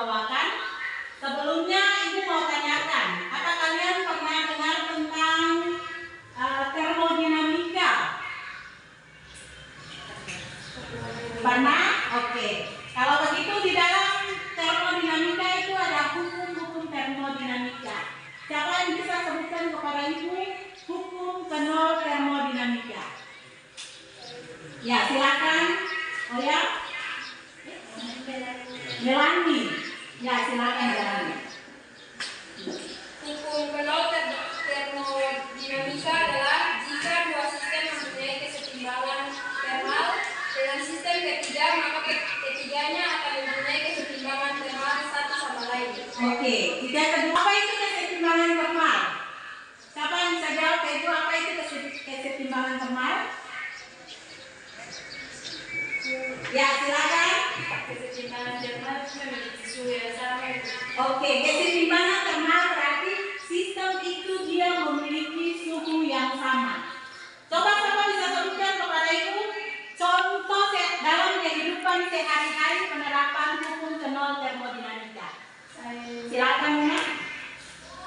bawakan. Sebelumnya Ibu mau tanyakan, apa kalian pernah dengar tentang termodinamika? Pernah? Oke. Kalau begitu di dalam termodinamika itu ada hukum-hukum termodinamika. Siapa yang bisa sebutkan kepada Ibu hukum kenal termodinamika? Ya, silakan. Oh ya? Melani. Ya, silakan Melani. Hukum kenal termodinamika adalah jika dua sistem mempunyai kesetimbangan thermal dengan sistem ketiga, maka ketiganya akan mempunyai kesetimbangan thermal satu sama lain. Oke, tiga kedua. Apa itu kesetimbangan thermal? Siapa yang bisa jawab Ibu, apa itu kesetimbangan thermal? Ya, silakan. Kesetimbangan thermal memiliki suhu yang sama. Oke, kesetimbangan thermal berarti sistem itu dia memiliki suhu yang sama. Coba bisa sebutkan kepada Ibu contoh dalam kehidupan sehari-hari penerapan hukum kenal termodinamika. Silakan Muna.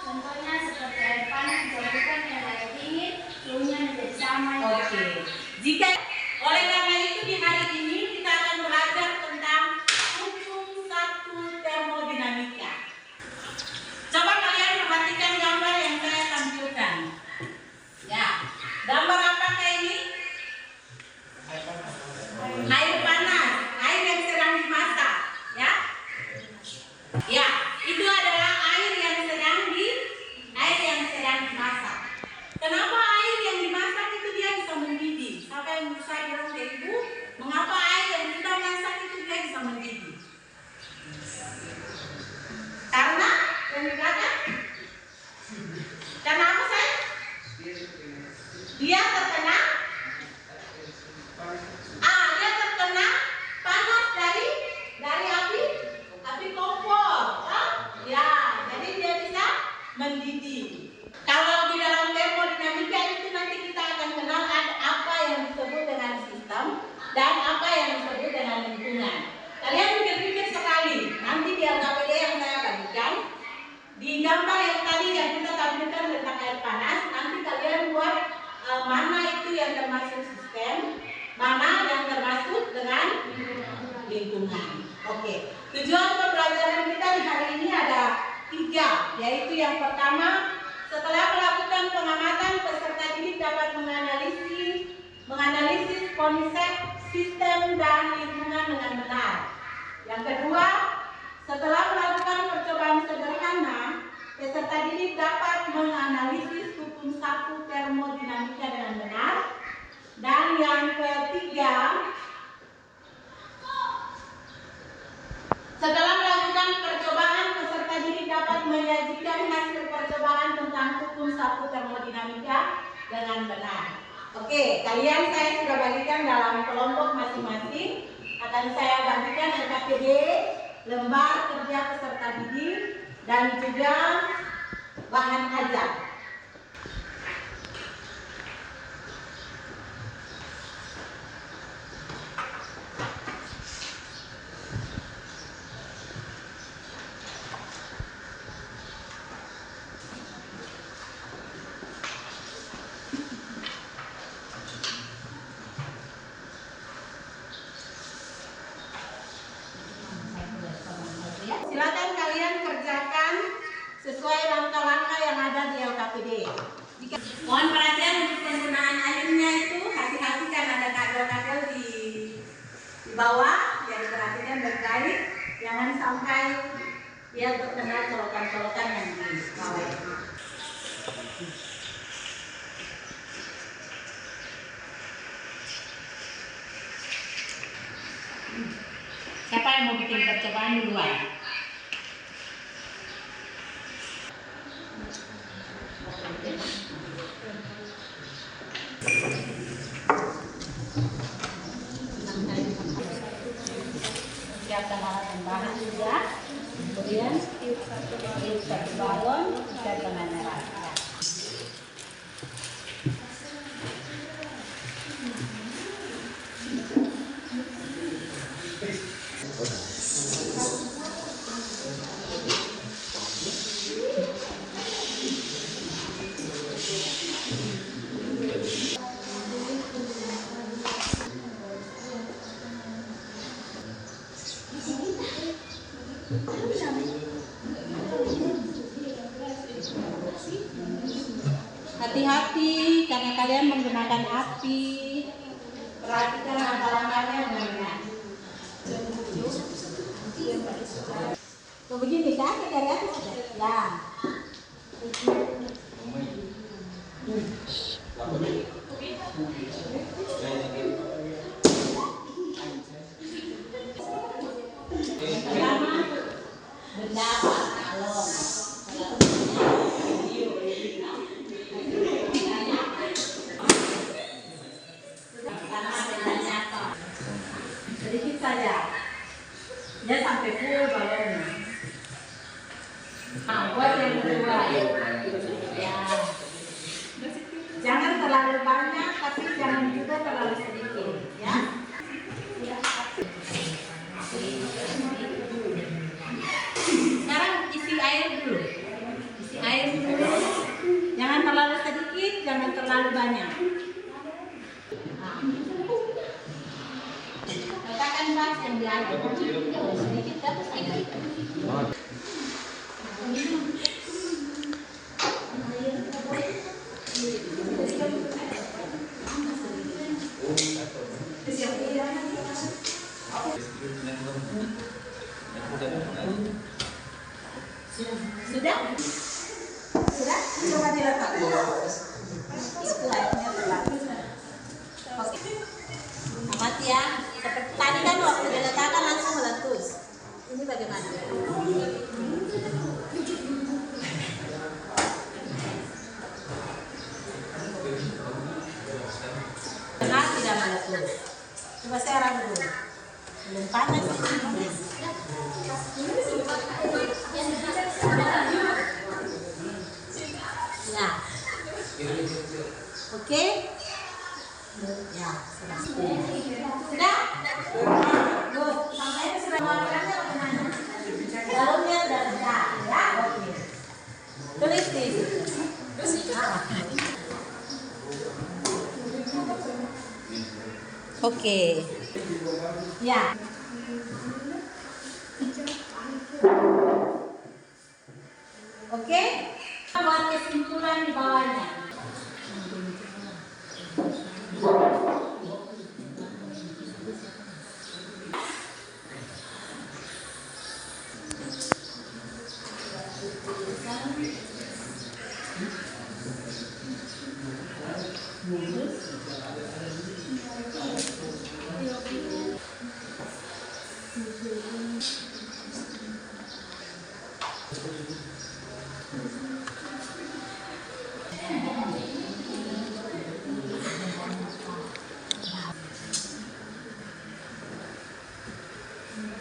Contohnya seperti air panas dicampurkan dengan air dingin, suhunya menjadi sama. Oke. Jika oleh karena itu di hari ini kita akan belajar tentang hukum satu termodinamika. Coba kalian perhatikan gambar yang saya tampilkan. Ya, gambar apakah ini? Air panas, air yang sedang dimasak, ya. Ya, itu adalah air yang sedang dimasak. Kenapa air yang dimasak itu dia bisa mendidih? Siapa yang bisa bilang ke Ibu, mengapa air yang kita masak itu dia bisa mendidih? Karena yang di belakang? Karena apa saya? Dia terkena panas dari api kompor. Ya, jadi dia bisa mendidih. Kalau di dalam termodinamika itu nanti kita akan kenal ada apa yang disebut dengan sistem dan apa yang disebut dengan lingkungan. Kalian pikir-pikir sekali. Nanti di LKPD yang saya bagikan di gambar yang tadi yang kita tampilkan tentang air panas, nanti kalian buat mana itu yang termasuk sistem, mana yang termasuk dengan lingkungan. Oke. Tujuan pembelajaran kita di hari ini ada 3, yaitu yang pertama, setelah melakukan pengamatan, peserta didik dapat menganalisis konsep sistem dan lingkungan dengan benar. Yang kedua, setelah melakukan percobaan sederhana, peserta didik dapat menganalisis hukum satu termodinamika dengan benar. Dan yang ketiga, setelah melakukan percobaan, peserta didik dapat menyajikan hasil percobaan tentang hukum satu termodinamika dengan benar. Oke, kalian saya sudah bagikan dalam kelompok masing-masing. Akan saya bagikan LKPD, lembar kerja peserta didik, dan juga bahan ajar. Silakan kalian kerjakan sesuai langkah-langkah yang ada di LKPD. Mohon perhatian untuk penggunaan airnya itu, hati-hati kan ada kabel-kabel di bawah, jadi perhatikan baik-baik, jangan sampai dia terkena colokan-colokan yang di bawah. Siapa yang mau bikin percobaan duluan? Siapkan alat dan bahan juga. Kemudian tiup satu balon dan benang merah. Hati-hati karena kalian menggunakan api. Perhatikan langkah-langkahnya banyak. Begini kan dari atas ya. Pertama mendapat kalong. Sedikit saja, dia sampai full balonnya. Nah, buat yang kedua, ya. Jangan terlalu banyak, tapi jangan juga terlalu sedikit, ya. Sekarang isi air dulu, Jangan terlalu sedikit, jangan terlalu banyak. Katakan Mas yang di air sedikit tapi sedikit. Sudah? Coba diletakkan. Oke. Amati ya. Seperti tadi kan waktu diletakkan langsung meletus. Ini bagaimana? Benar tidak meletus. Coba saya ragu dulu. Belum panas. Ya. Oke. Ya, sudah. Sudah? Good. Sampai ke sudah warnanya bagaimana? Dalamnya sudah pecah, ya? Oke. Tulis di situ. Oke. Ya. Oke. Buat kesimpulan di bawahnya.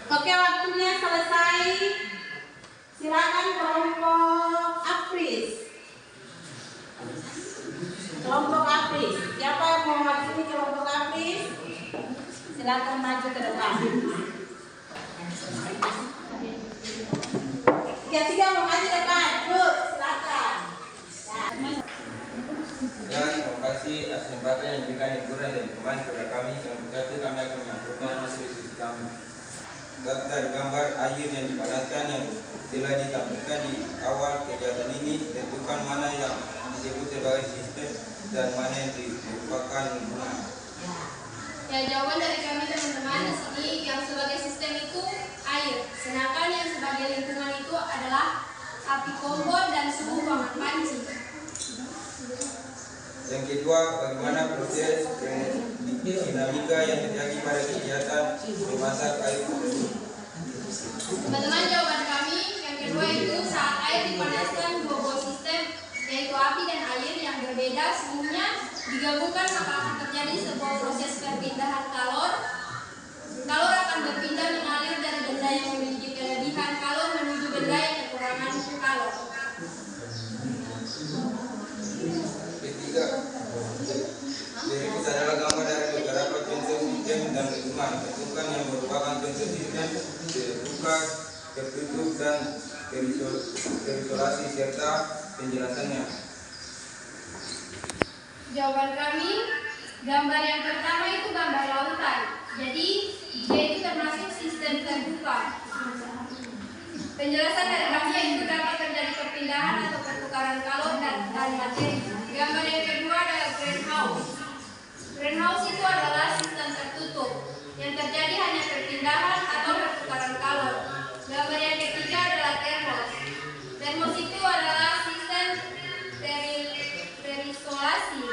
Oke, waktunya selesai. Silakan kelompok Apris. Kelompok Apris. Siapa yang mau mewakili kelompok Apris? Silakan maju ke depan. Tiga mau maju ke depan. Yuk, silakan. Ya, terima kasih atas kesempatan yang diberikan hiburan dan dukungan kepada kami. Yang berkata kami akan menyampaikan hasil diskusi kami. Daftar gambar air yang dipanaskan yang telah ditampilkan di awal kegiatan ini, tentukan mana yang disebut sebagai sistem dan mana yang merupakan lingkungan. Ya, jawaban dari kami teman-teman di sini yang sebagai sistem itu air, sedangkan yang sebagai lingkungan itu adalah api kompor dan suhu ruangan panci. Yang kedua, bagaimana proses dinamika yang terjadi pada kegiatan memasak air tersebut. Teman-teman, jawaban kami yang kedua itu saat air dipanaskan dua buah sistem yaitu api dan air yang berbeda suhunya digabungkan maka akan terjadi sebuah proses perpindahan kalor. Kalor akan berpindah mengalir dari benda yang memiliki kelebihan kalor menuju benda yang kekurangan kalor. Ketiga, berikut adalah gambar dari beberapa contoh sistem dan lingkungan. Tentukan yang merupakan contoh sistem terbuka, tertutup, dan terisolasi serta penjelasannya. Jawaban kami, gambar yang pertama itu gambar lautan. Jadi dia itu termasuk sistem terbuka. Penjelasan dari kami yaitu dapat terjadi perpindahan atau pertukaran kalor dan materi. Gambar yang kedua adalah greenhouse. Greenhouse itu adalah sistem tertutup yang terjadi hanya perpindahan atau pertukaran kalor. Gambar yang ketiga adalah thermos. Thermos itu adalah sistem terisolasi,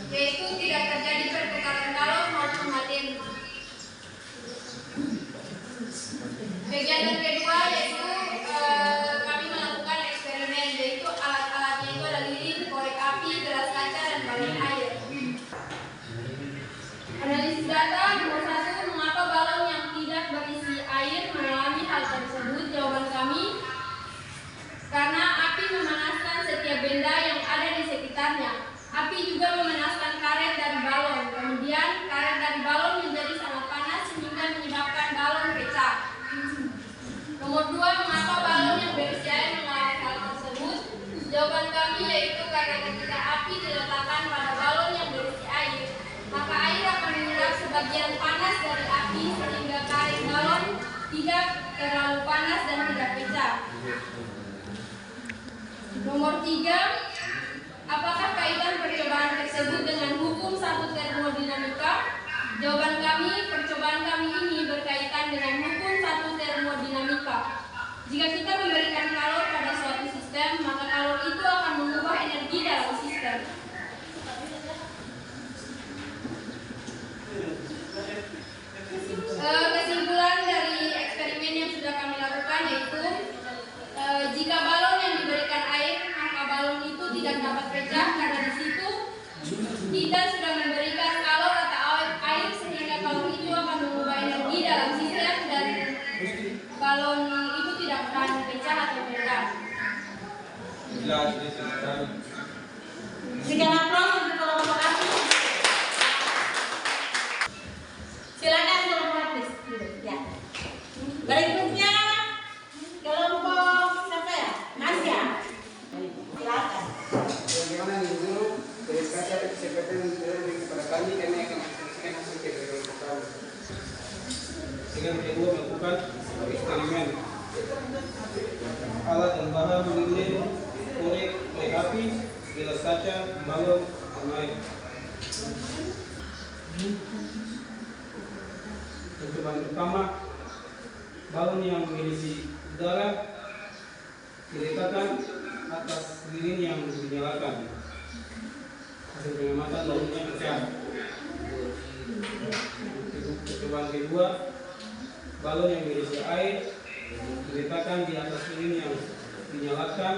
yaitu tidak terjadi pertukaran kalor maupun materi. Kegiatan kedua yaitu kami melakukan eksperimen, yaitu alat-alatnya itu ada lilin, korek api, gelas kaca, dan balon air. Analisis data nomor 1, mengapa balon yang tidak berisi air mengalami hal tersebut? Jawaban kami, karena api memanaskan setiap benda yang ada di sekitarnya. Api juga memanaskan karet dari balon. Kemudian karet dari balon menjadi sangat panas sehingga menyebabkan balon pecah. Nomor 2, mengapa balon yang berisi air mengalami hal tersebut? Jawaban kami yaitu karena ketika api diletakkan pada balon yang berisi air, maka air akan menyerap sebagian panas dari api sehingga karet balon tidak terlalu panas dan tidak pecah. Nomor 3, apakah kaitan percobaan tersebut dengan hukum 1 termodinamika? Jawaban kami, percobaan kami ini berkaitan dengan hukum 1 termodinamika. Jika kita memberikan kalor pada suatu sistem, maka kalor itu akan mengubah energi dalam sistem. Kesimpulan dari eksperimen yang sudah kami lakukan yaitu jika balon yang diberikan air, maka balon itu tidak dapat pecah karena di situ kita sudah memberikan kalor atau air sehingga kalor itu akan mengubah energi dalam sistem dan balon itu tidak akan pecah atau meledak. Sekian aplaus untuk kelompok kami. Silakan kelompok ya. Berikutnya kelompok siapa ya? Nasya. Silakan. Bagaimana nih guru dari kata seperti yang kepada kami kami akan menyaksikan hasil dari kelompok kami. Dengan kedua melakukan eksperimen alat dan bahan lilin, korek api, gelas kaca, balon, dan air. Percobaan pertama, balon yang berisi udara diletakkan atas lilin yang dinyalakan. Hasil pengamatan balonnya pecah. Percobaan kedua, balon yang berisi air diletakkan di atas lilin yang dinyalakan.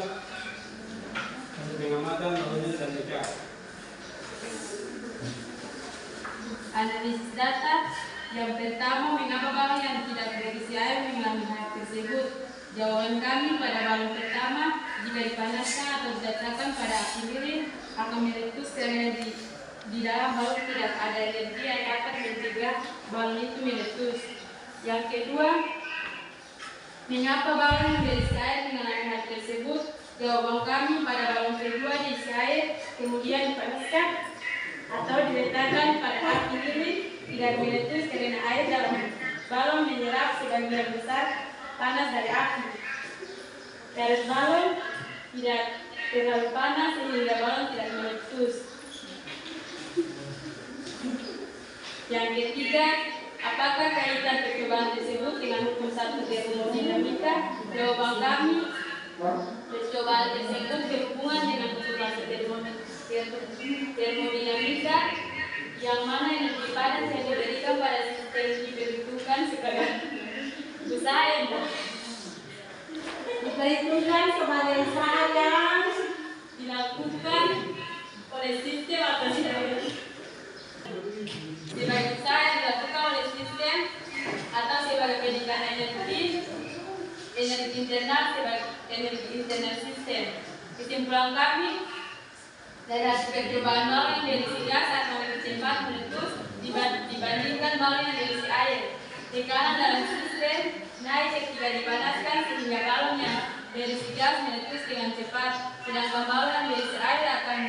Hasil pengamatan balonnya sudah pecah. Analisis data. Yang pertama, mengapa balon yang tidak berisi air mengalami hal tersebut? Jawaban kami pada balon pertama, jika dipanaskan atau diletakkan pada api lilin akan meletus karena di dalam balon tidak ada energi yang dapat mencegah balon itu meletus. Yang kedua, mengapa balon yang berisi air mengalami hal tersebut? Jawaban kami pada balon kedua diisi air, kemudian dipanaskan atau diletakkan pada api lilin tidak meletus karena air dalam balon menyerap sebagian besar panas dari api. Karet balon tidak terlalu panas sehingga balon tidak meletus. Yang ketiga, apakah kaitan percobaan tersebut dengan hukum 1 termodinamika? Jawaban kami, percobaan tersebut berhubungan dengan hukum 1 termodinamika, yang mana energi panas yang diberikan pada sistem diperhitungkan sebagai usaha yang diperhitungkan sebagai usaha yang dilakukan oleh sistem atau sebagai usaha yang dilakukan oleh sistem atau sebagai peningkatan energi internal sebagai energi internal sistem. Kesimpulan kami, dari hasil percobaan balon yang berisi gas akan lebih cepat meletus dibandingkan balon yang berisi air. Tekanan dalam sistem naik ketika dipanaskan sehingga balon yang berisi gas meletus dengan cepat, sedangkan balon yang berisi air akan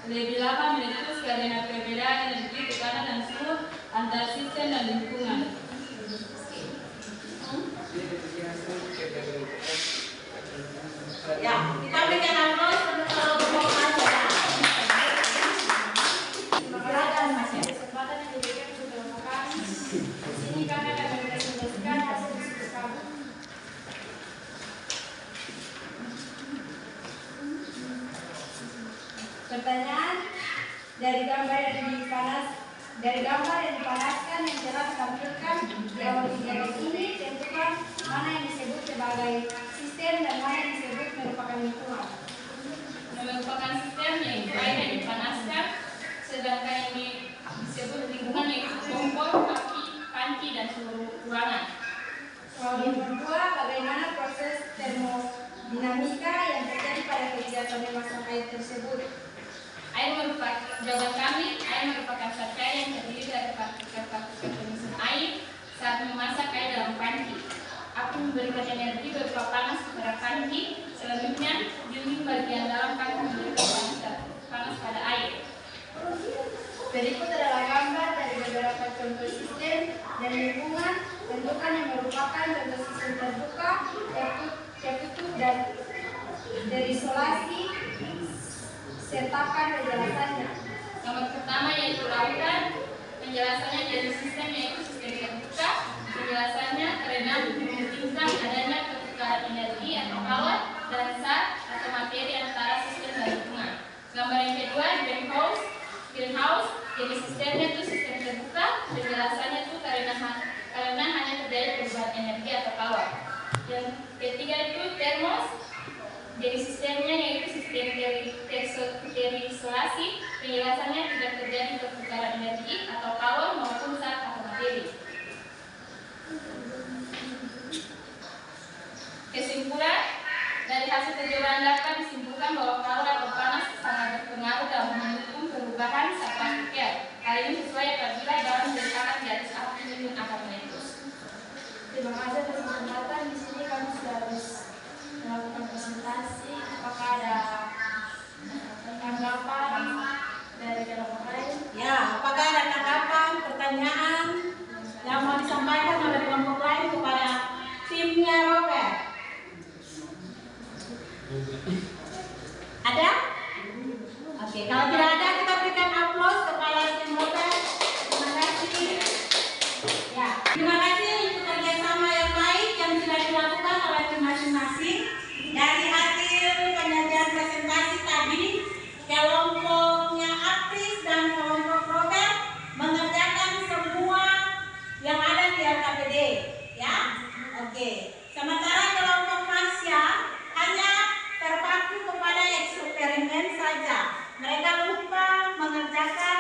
lebih lama meletus karena perbedaan energi, tekanan, dan suhu antar sistem dan lingkungan. Pertanyaan, dari gambar yang dipanaskan yang telah ditampilkan di awal video ini, tentukan mana yang disebut sebagai sistem dan mana yang disebut merupakan lingkungan. Merupakan sistem yaitu air yang dipanaskan, sedangkan yang disebut lingkungan yaitu kompor, api, panci, dan seluruh ruangan. Soal yang kedua, bagaimana proses termodinamika yang terjadi pada kegiatan memasak air tersebut? Jawaban kami, air merupakan zat cair yang terdiri dari partikel-partikel penyusun air saat memasak air dalam panci. Api memberikan energi berupa panas kepada panci, selanjutnya dinding bagian dalam panci memberikan panas pada air. Berikut adalah gambar dari beberapa contoh sistem dan lingkungan. Tentukan yang merupakan contoh sistem terbuka, tertutup, dan terisolasi, sertakan penjelasannya. Nomor pertama yaitu lautan. Penjelasannya dari sistem yaitu sistem terbuka. Penjelasannya karena memungkinkan adanya pertukaran energi atau power dan zat atau materi antara sistem dan lingkungan. Gambar yang kedua, greenhouse. Jadi sistemnya itu sistem terbuka. Penjelasannya itu karena hanya terjadi perubahan energi atau power. Yang ketiga itu thermos. Jadi sistemnya yaitu sistem terisolasi. Penjelasannya tidak terjadi pertukaran energi atau power maupun zat atau materi. Kesimpulan, dari hasil percobaan dapat disimpulkan bahwa power atau panas sangat berpengaruh dalam mendukung perubahan zat partikel. Hal ini sesuai apabila dalam diletakkan di atas api minum akan meletus. Terima kasih atas kesempatan. Di sini kami sudah harus melakukan presentasi. Apakah ada tanggapan dari kelompok lain? Ya, apakah ada tanggapan, pertanyaan yang mau disampaikan oleh kelompok lain kepada timnya Robert? Ada? Oke, kalau tidak ada kita berikan aplaus kepada tim Robert. Terima kasih. Ya, terima kasih untuk kerjasama yang baik yang sudah dilakukan oleh tim masing-masing. Dari hasil penyajian presentasi tadi, kelompoknya Apris dan kelompok Robert mengerjakan semua yang ada di LKPD, ya. Oke. Sementara kelompok Masya hanya terpaku kepada eksperimen saja. Mereka lupa mengerjakan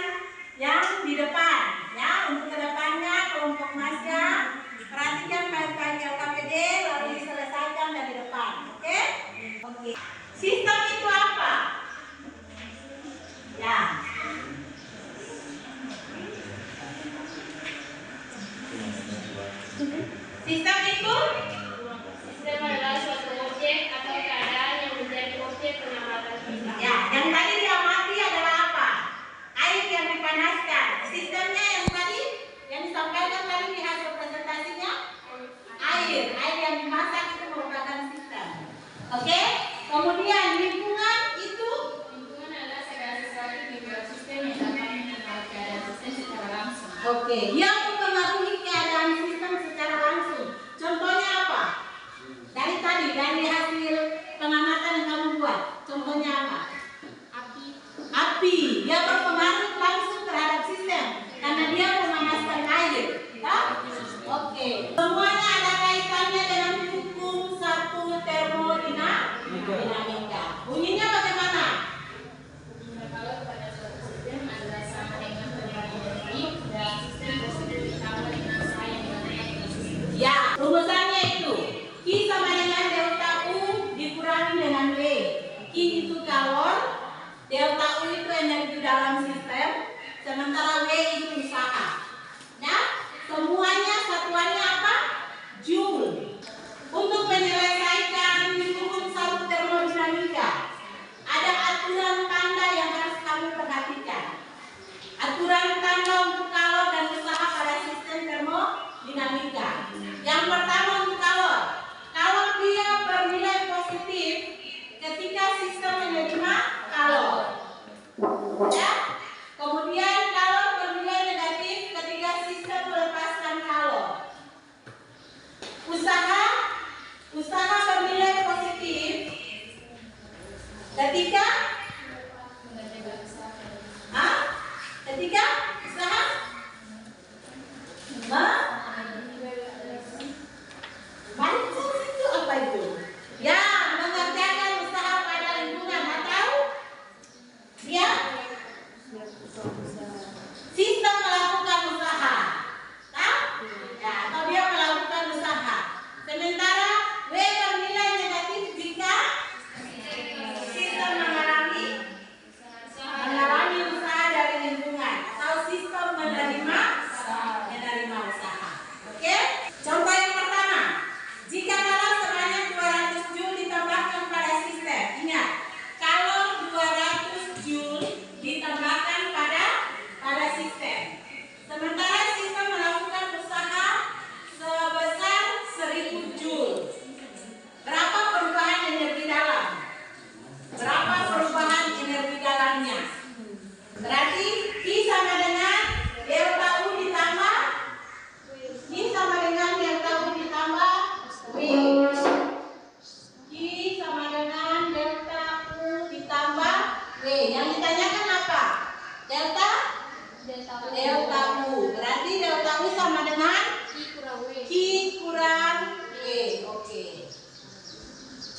yang di depan, ya. Untuk kedepannya kelompok Masya perhatikan baik-baik LKPD lalu diselesaikan dari depan, oke? Oke. Sistem itu apa? Ya. Sistem itu Sistem adalah suatu objek atau keadaan yang menjadi objek pengamatan kita. ya, yang tadi diamati adalah apa? Air yang dipanaskan. Sistemnya yang tadi yang disampaikan tadi di hasil presentasinya air yang dimasak itu merupakan sistem. Oke? Kemudian lingkungan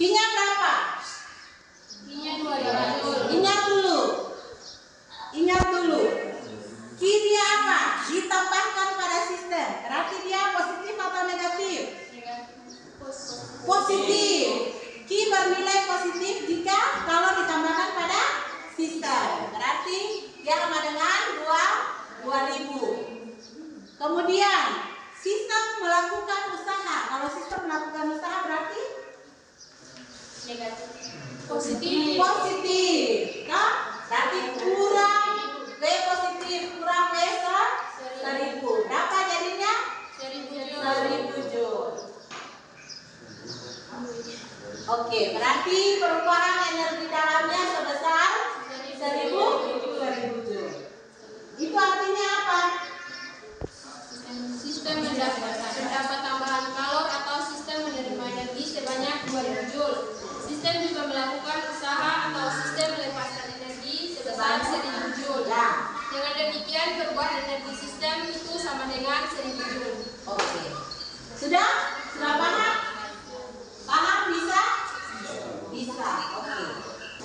Q-nya berapa? Q-nya 2 Joule. Ingat dulu. Q dia apa? Ditambahkan pada sistem. Berarti dia positif atau negatif? Positif. Q bernilai positif jika kalau ditambahkan pada sistem. Berarti dia sama dengan 2000. Kemudian sistem melakukan usaha. Kalau sistem melakukan usaha berarti Negatif. Positif. Nah, berarti kurang V positif kurang V 1000. Berapa jadinya? 1000 Joule. Oke, berarti perubahan energi dalamnya sebesar 1000 Joule. Itu artinya apa? Sistem mendapat tambahan kalor atau sistem menerima energi sebanyak 2000 Joule. Sistem juga melakukan usaha atau sistem melepaskan energi sebesar 1000 Joule. Dengan demikian perubahan energi sistem itu sama dengan 1000 Joule. Oke. Sudah paham? Paham bisa? Bisa. Oke.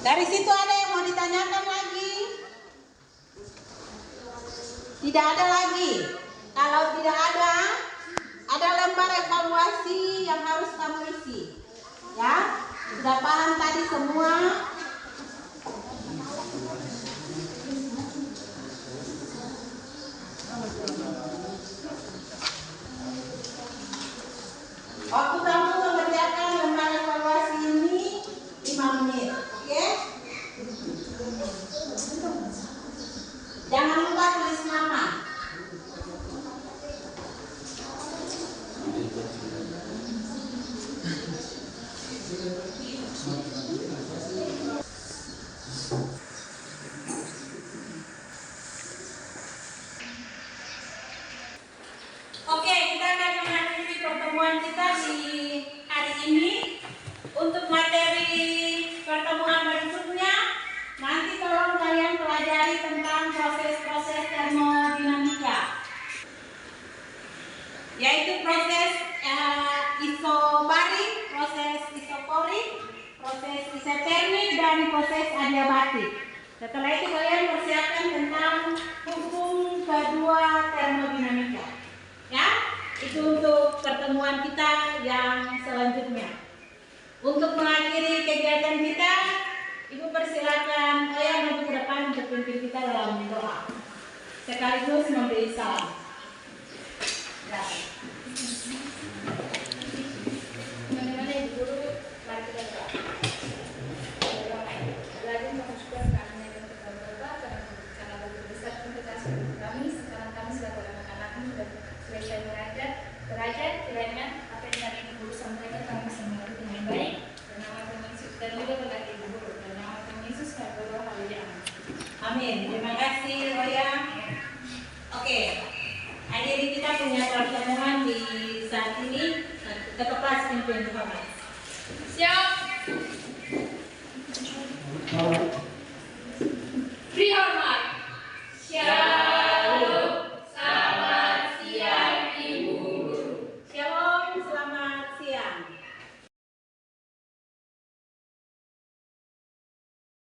Dari situ ada yang mau ditanyakan lagi? Tidak ada lagi. Kalau tidak ada lembar evaluasi yang harus kamu isi. Ya? Sudah paham tadi semua? Waktu kamu mengerjakan lembar evaluasi ini 5 menit, oke? Jangan lupa tulis nama. Oke, kita akan mengakhiri pertemuan kita di hari ini. Untuk materi pertemuan berikutnya, nanti tolong kalian pelajari tentang proses-proses termodinamika, yaitu proses isobarik, proses isoporik, proses isotermik, dan proses adiabatik. Setelah itu kalian persiapkan tentang hukum kedua termodinamika. Ya, itu untuk pertemuan kita yang selanjutnya. Untuk mengakhiri kegiatan kita, Ibu persilakan Oya maju ke depan untuk pimpin kita dalam doa, sekaligus memberi salam. Ya. Bagaimana Ibu Guru? Mari kita doa. Belajar mengucapkan kami yang berdoa karena begitu besar kasih kami. Sekarang kami sebagai anak-anakmu sudah selesai belajar, kiranya apa yang tadi Ibu Guru sampaikan kami bisa mengerti dengan baik. Dan nama Tuhan Yesus dan juga berkati Ibu Guru. Dan nama Tuhan Yesus kami berdoa, haleluya. Amin. Terima kasih Oya. Oke, akhiri kita punya pertemuan di saat ini. Ke kelas pimpin Tuhan. Siap.